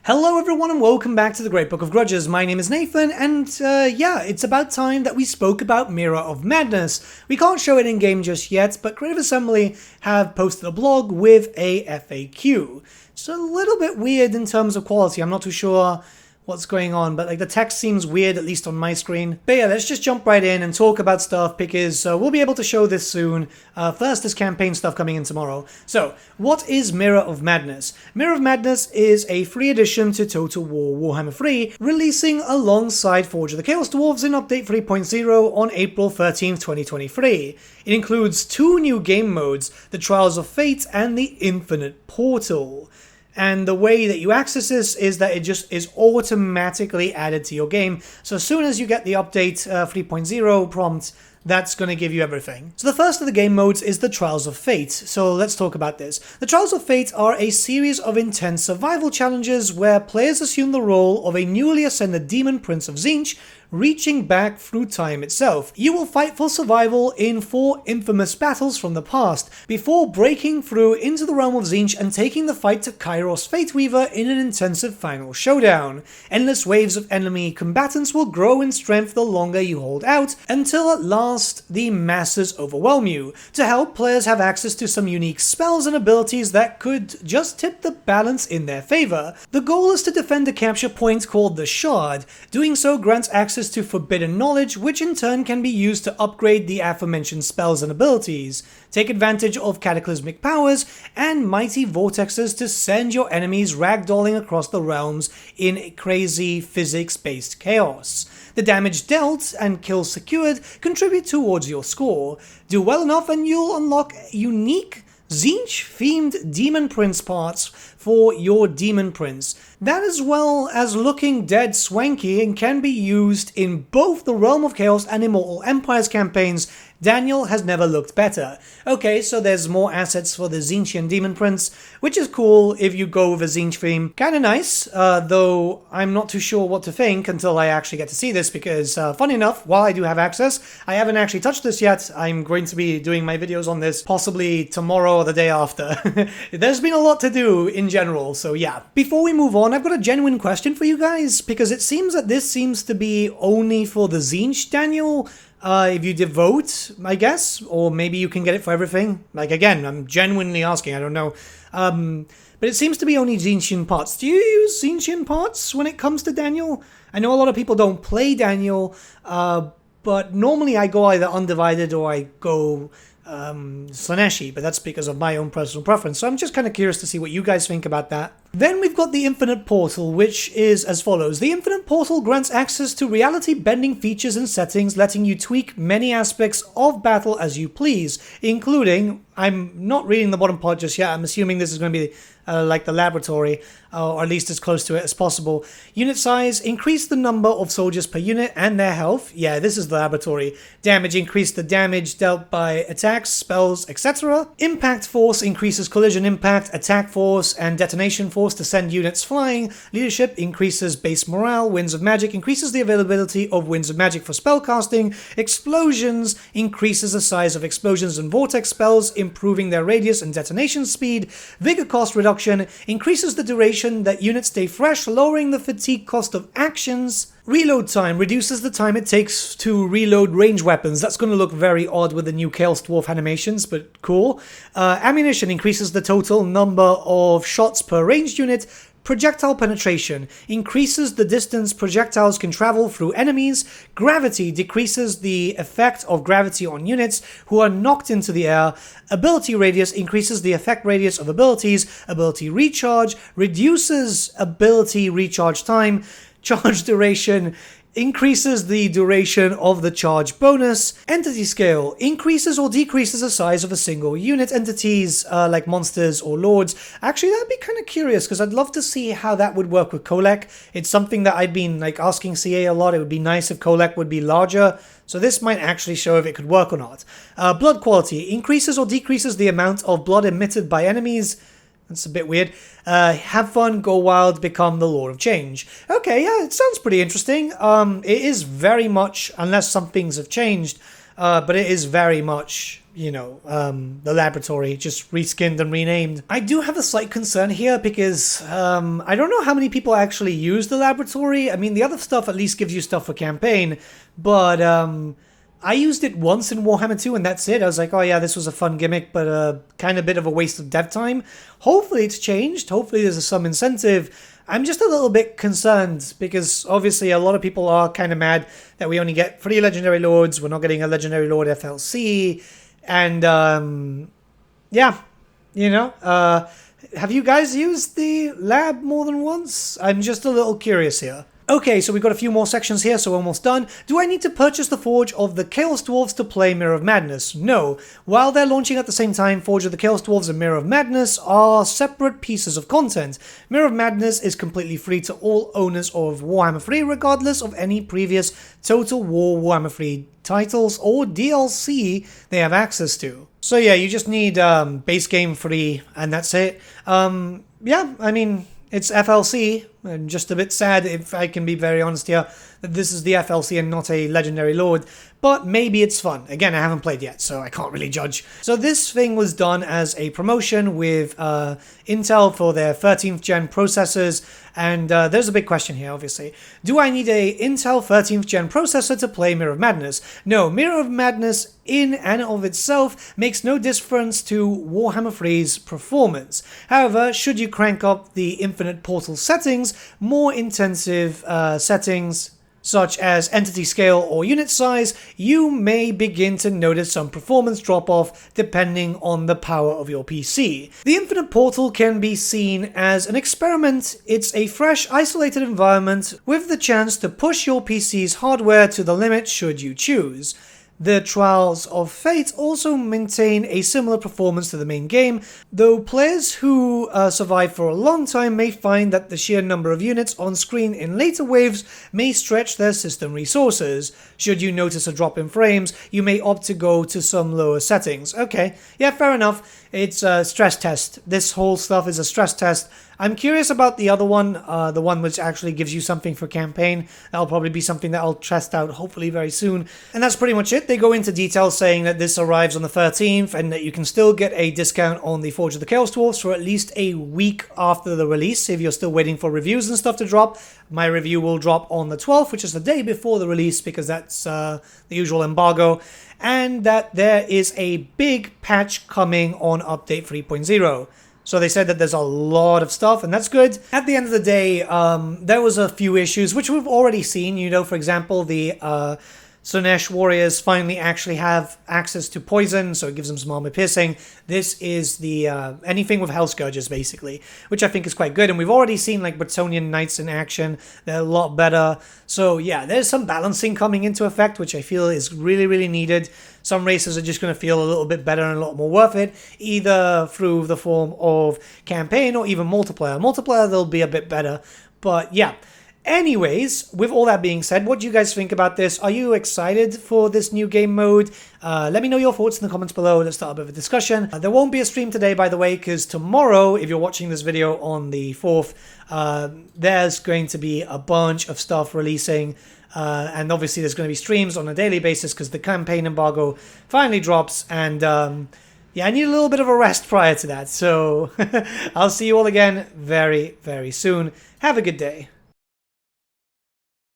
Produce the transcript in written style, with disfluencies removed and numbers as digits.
Hello everyone and welcome back to the Great Book of Grudges. My name is Nathan and yeah, it's about time that we spoke about Mirror of Madness. We can't show it in game just yet, but Creative Assembly have posted a blog with a FAQ. It's a little bit weird in terms of quality. I'm not too sure what's going on, but like the text seems weird, at least on my screen. But yeah, let's just jump right in and talk about stuff because we'll be able to show this soon. First is campaign stuff coming in tomorrow. So, what is Mirror of Madness? Mirror of Madness is a free addition to Total War Warhammer 3, releasing alongside Forge of the Chaos Dwarfs in Update 3.0 on April 13th, 2023. It includes two new game modes, the Trials of Fate and the Infinite Portal. And the way that you access this is that it just is automatically added to your game. So as soon as you get the update 3.0 prompt, that's going to give you everything. So the first of the game modes is the Trials of Fate. So let's talk about this. The Trials of Fate are a series of intense survival challenges where players assume the role of a newly ascended demon prince of Tzeentch, reaching back through time itself. You will fight for survival in 4 infamous battles from the past, before breaking through into the realm of Tzeentch and taking the fight to Kairos Fateweaver in an intensive final showdown. Endless waves of enemy combatants will grow in strength the longer you hold out, until at last the masses overwhelm you, to help players have access to some unique spells and abilities that could just tip the balance in their favor. The goal is to defend a capture point called the Shard. Doing so grants access to forbidden knowledge, which in turn can be used to upgrade the aforementioned spells and abilities, take advantage of cataclysmic powers, and mighty vortexes to send your enemies ragdolling across the realms in crazy physics-based chaos. The damage dealt and kills secured contribute towards your score. Do well enough and you'll unlock unique Tzeentch-themed Demon Prince parts for your Demon Prince. That, as well as looking dead swanky, and can be used in both the Realm of Chaos and Immortal Empires campaigns. Daniel has never looked better. Okay, so there's more assets for the Tzeentchian Demon Prince, which is cool if you go with a Tzeentch theme. Kinda nice, though I'm not too sure what to think until I actually get to see this, because funny enough, while I do have access, I haven't actually touched this yet. I'm going to be doing my videos on this possibly tomorrow or the day after. There's been a lot to do in general, so yeah. Before we move on, I've got a genuine question for you guys, because it seems that this seems to be only for the Tzeentch, Daniel. If you devote, I guess, or maybe you can get it for everything. Like, again, I'm genuinely asking, I don't know. But it seems to be only Tzeentchian parts. Do you use Tzeentchian parts when it comes to Daniel? I know a lot of people don't play Daniel, but normally I go either Undivided or I go Slaaneshi, but that's because of my own personal preference. So I'm just kind of curious to see what you guys think about that. Then we've got the Infinite Portal, which is as follows. The Infinite Portal grants access to reality-bending features and settings, letting you tweak many aspects of battle as you please, including, I'm not reading the bottom part just yet, I'm assuming this is going to be like the laboratory, or at least as close to it as possible. Unit size, increase the number of soldiers per unit and their health. Yeah, this is the laboratory. Damage, increase the damage dealt by attacks, spells, etc. Impact force, increases collision impact, attack force, and detonation force to send units flying. Leadership, increases base morale. Winds of Magic, increases the availability of Winds of Magic for spellcasting. Explosions, increases the size of explosions and vortex spells, improving their radius and detonation speed. Vigor cost reduction, increases the duration that units stay fresh, lowering the fatigue cost of actions. Reload time, reduces the time it takes to reload range weapons. That's going to look very odd with the new Chaos Dwarf animations, but cool. Ammunition, increases the total number of shots per ranged unit. Projectile penetration, increases the distance projectiles can travel through enemies. Gravity, decreases the effect of gravity on units who are knocked into the air. Ability radius, increases the effect radius of abilities. Ability recharge, reduces ability recharge time. Charge duration, increases the duration of the charge bonus. Entity scale, increases or decreases the size of a single unit. Entities like monsters or lords. Actually, that'd be kind of curious, because I'd love to see how that would work with Kolek. It's something that I've been like asking CA a lot. It would be nice if Kolek would be larger. So this might actually show if it could work or not. Blood quality, increases or decreases the amount of blood emitted by enemies. That's a bit weird. Have fun, go wild, become the Lord of Change. Okay, yeah, it sounds pretty interesting. It is very much, unless some things have changed, but it is very much you know, the laboratory, just reskinned and renamed. I do have a slight concern here because I don't know how many people actually use the laboratory. I mean, the other stuff at least gives you stuff for campaign, but I used it once in Warhammer 2 and that's it. I was like, oh yeah, this was a fun gimmick, but kind of a bit of a waste of dev time. Hopefully it's changed. Hopefully there's some incentive. I'm just a little bit concerned because obviously a lot of people are kind of mad that we only get 3 legendary lords. We're not getting a legendary lord FLC. And yeah, you know, have you guys used the lab more than once? I'm just a little curious here. Okay, so we've got a few more sections here, so we're almost done. Do I need to purchase the Forge of the Chaos Dwarfs to play Mirror of Madness? No. While they're launching at the same time, Forge of the Chaos Dwarfs and Mirror of Madness are separate pieces of content. Mirror of Madness is completely free to all owners of Warhammer 3, regardless of any previous Total War Warhammer 3 titles or DLC they have access to. So yeah, you just need base game free, and that's it. Yeah, I mean, it's FLC. I'm just a bit sad, if I can be very honest here, that this is the FLC and not a Legendary Lord. But maybe it's fun. Again, I haven't played yet, so I can't really judge. So this thing was done as a promotion with Intel for their 13th gen processors. And there's a big question here, obviously. Do I need a Intel 13th gen processor to play Mirror of Madness? No, Mirror of Madness in and of itself makes no difference to Warhammer 3's performance. However, should you crank up the Infinite Portal settings, more intensive settings, such as entity scale or unit size, you may begin to notice some performance drop-off depending on the power of your PC. The Infinite Portal can be seen as an experiment. It's a fresh, isolated environment with the chance to push your PC's hardware to the limit should you choose. The Trials of Fate also maintain a similar performance to the main game, though players who survive for a long time may find that the sheer number of units on screen in later waves may stretch their system resources. Should you notice a drop in frames, you may opt to go to some lower settings. Okay, yeah, fair enough. It's a stress test. This whole stuff is a stress test. I'm curious about the other one, the one which actually gives you something for campaign. That'll probably be something that I'll test out hopefully very soon. And that's pretty much it. They go into detail saying that this arrives on the 13th and that you can still get a discount on the Forge of the Chaos Dwarfs for at least a week after the release if you're still waiting for reviews and stuff to drop. My review will drop on the 12th, which is the day before the release because that's the usual embargo. And that there is a big patch coming on update 3.0. So they said that there's a lot of stuff, and that's good. At the end of the day, there was a few issues, which we've already seen. You know, for example, the Slanesh warriors finally actually have access to poison, so it gives them some armor piercing. This is the anything with Hell Scourges, basically, which I think is quite good. And we've already seen, like, Bretonnian Knights in action. They're a lot better. So, yeah, there's some balancing coming into effect, which I feel is really, really needed. Some races are just going to feel a little bit better and a lot more worth it, either through the form of campaign or even multiplayer. Multiplayer, they'll be a bit better, but yeah. Anyways, with all that being said, what do you guys think about this? Are you excited for this new game mode? Let me know your thoughts in the comments below. Let's start a bit of a discussion. There won't be a stream today, by the way, because tomorrow, if you're watching this video on the 4th, there's going to be a bunch of stuff releasing. And obviously there's going to be streams on a daily basis because the campaign embargo finally drops. And yeah, I need a little bit of a rest prior to that. So I'll see you all again very, very soon. Have a good day.